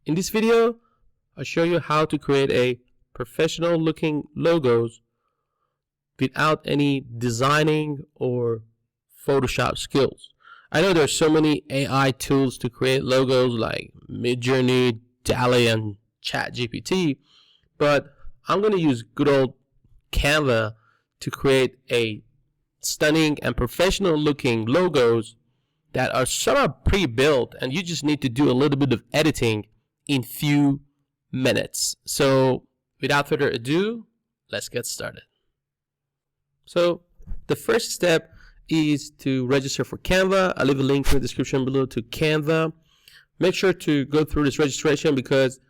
In this video, I'll show you how to create a professional looking logos without any designing or Photoshop skills. I know there's so many AI tools to create logos like Midjourney, DALL-E, and ChatGPT, but I'm going to use good old Canva to create a stunning and professional looking logos that are sort of pre-built, and you just need to do a little bit of editing in few minutes. So without further ado, let's get started. So the first step is to register for Canva. I'll leave a link in the description below to Canva. Make sure to go through this registration because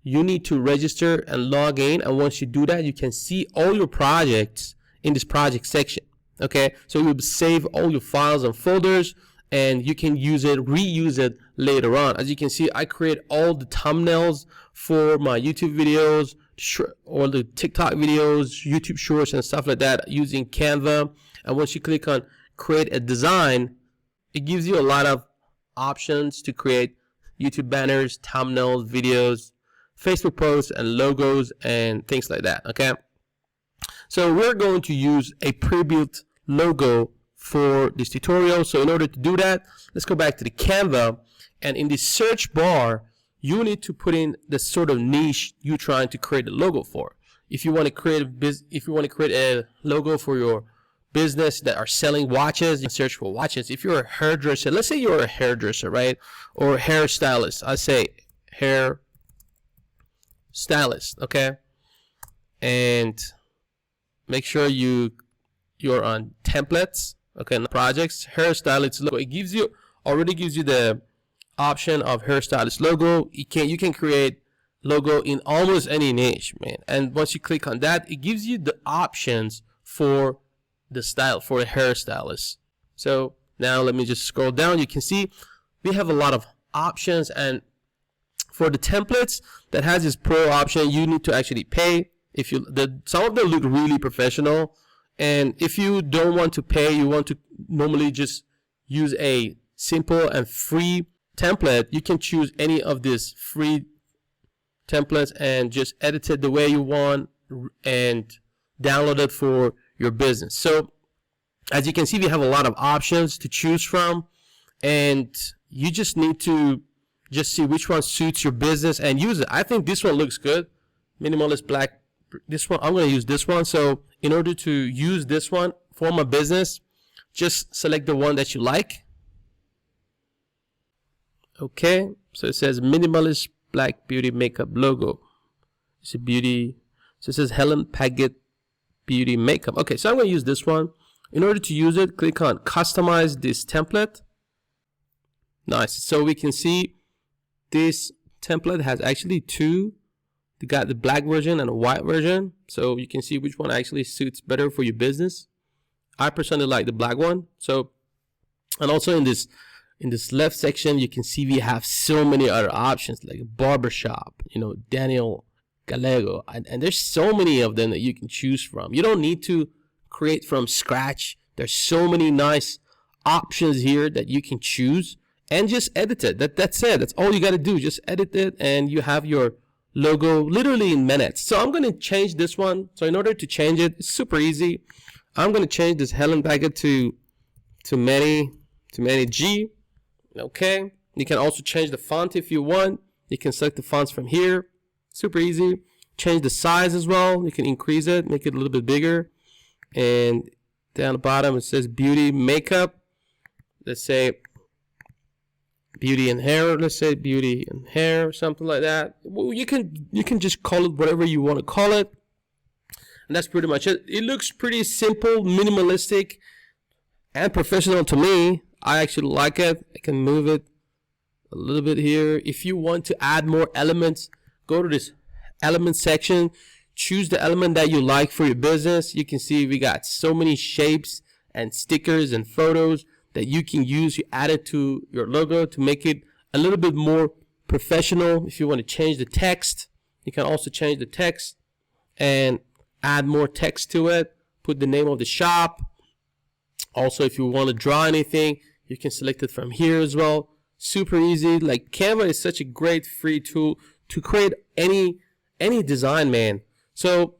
you need to register and log in, and once you do that, you can see all your projects in this project section. Okay, so you will save all your files and folders, and you can use it, reuse it later on. As you can see, I create all the thumbnails for my YouTube videos or the TikTok videos, YouTube shorts, and stuff like that using Canva. And once you click on create a design, it gives you a lot of options to create YouTube banners, thumbnails, videos, Facebook posts, and logos, and things like that. Okay, so we're going to use a pre-built logo for this tutorial. So in order to do that, let's go back to the Canva, and in the search bar, you need to put in the sort of niche you're trying to create a logo for. If you want to create a logo for your business that are selling watches, you search for watches. If you're a hairdresser, let's say you're a hairdresser, right? Or a hairstylist. I say hair stylist, okay? And make sure you're on templates, okay, and projects, hairstylist logo. It already gives you the option of hairstylist logo. You can create logo in almost any niche, man. And once you click on that, it gives you the options for the style for a hairstylist. So now let me just scroll down. You can see we have a lot of options, and for the templates that has this pro option, you need to actually pay. Some of them look really professional, and if you don't want to pay, you want to normally just use a simple and free template, you can choose any of these free templates and just edit it the way you want and download it for your business. So as you can see, we have a lot of options to choose from, and you just need to just see which one suits your business and use it. I think this one looks good, minimalist black. This one, I'm going to use this one. So in order to use this one for my business, just select the one that you like. Okay, so it says minimalist black beauty makeup logo. It's a beauty. So it says Helen Paget beauty makeup. Okay, so I'm going to use this one. In order to use it, click on customize this template. Nice. So we can see this template has actually two. You got the black version and a white version, so you can see which one actually suits better for your business. I personally like the black one. So, and also in this left section, you can see we have so many other options like barbershop, Daniel Gallego, and there's so many of them that you can choose from. You don't need to create from scratch. There's so many nice options here that you can choose and just edit it. That's it. That's all you got to do. Just edit it, and you have your logo literally in minutes. So I'm going to change this one. So in order to change it, it's super easy. I'm going to change this Helen Baggett to Manny G. Okay, you can also change the font if you want. You can select the fonts from here. Super easy. Change the size as well. You can increase it, make it a little bit bigger. And down the bottom it says beauty makeup. Let's say beauty and hair. Let's say beauty and hair, or something like that. Well, you can just call it whatever you want to call it, and that's pretty much it. It looks pretty simple, minimalistic, and professional to me. I actually like it. I can move it a little bit here. If you want to add more elements, go to this element section, choose the element that you like for your business. You can see we got so many shapes and stickers and photos that you can use. You add it to your logo to make it a little bit more professional. If you want to change the text, you can also change the text and add more text to it. Put the name of the shop. Also, if you want to draw anything, you can select it from here as well. super easy. Like Canva is such a great free tool to create any design, man. So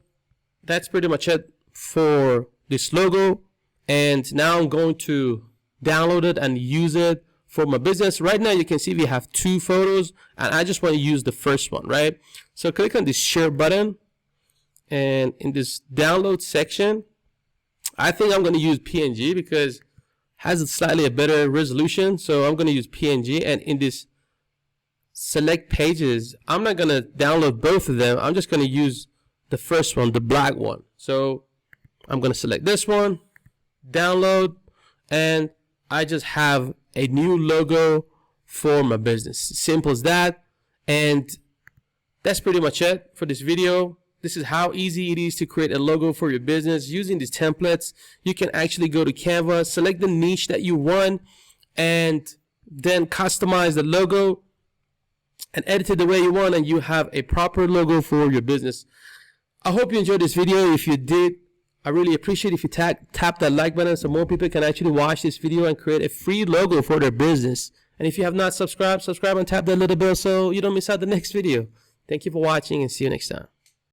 that's pretty much it for this logo. And now I'm going to download it and use it for my business. Right now you can see we have 2 photos and I just want to use the first one, right? So click on this share button, and in this download section, I think I'm going to use PNG because it has slightly a better resolution. So I'm going to use PNG, and in this select pages, I'm not going to download both of them. I'm just going to use the first one, the black one. So I'm going to select this one, download, and I just have a new logo for my business. Simple as that. And that's pretty much it for this video. This is how easy it is to create a logo for your business using these templates. You can actually go to Canva, select the niche that you want, and then customize the logo and edit it the way you want, and you have a proper logo for your business. I hope you enjoyed this video. If you did, I really appreciate if you tap that like button so more people can actually watch this video and create a free logo for their business. And if you have not subscribed, subscribe and tap that little bell so you don't miss out the next video. Thank you for watching, and see you next time.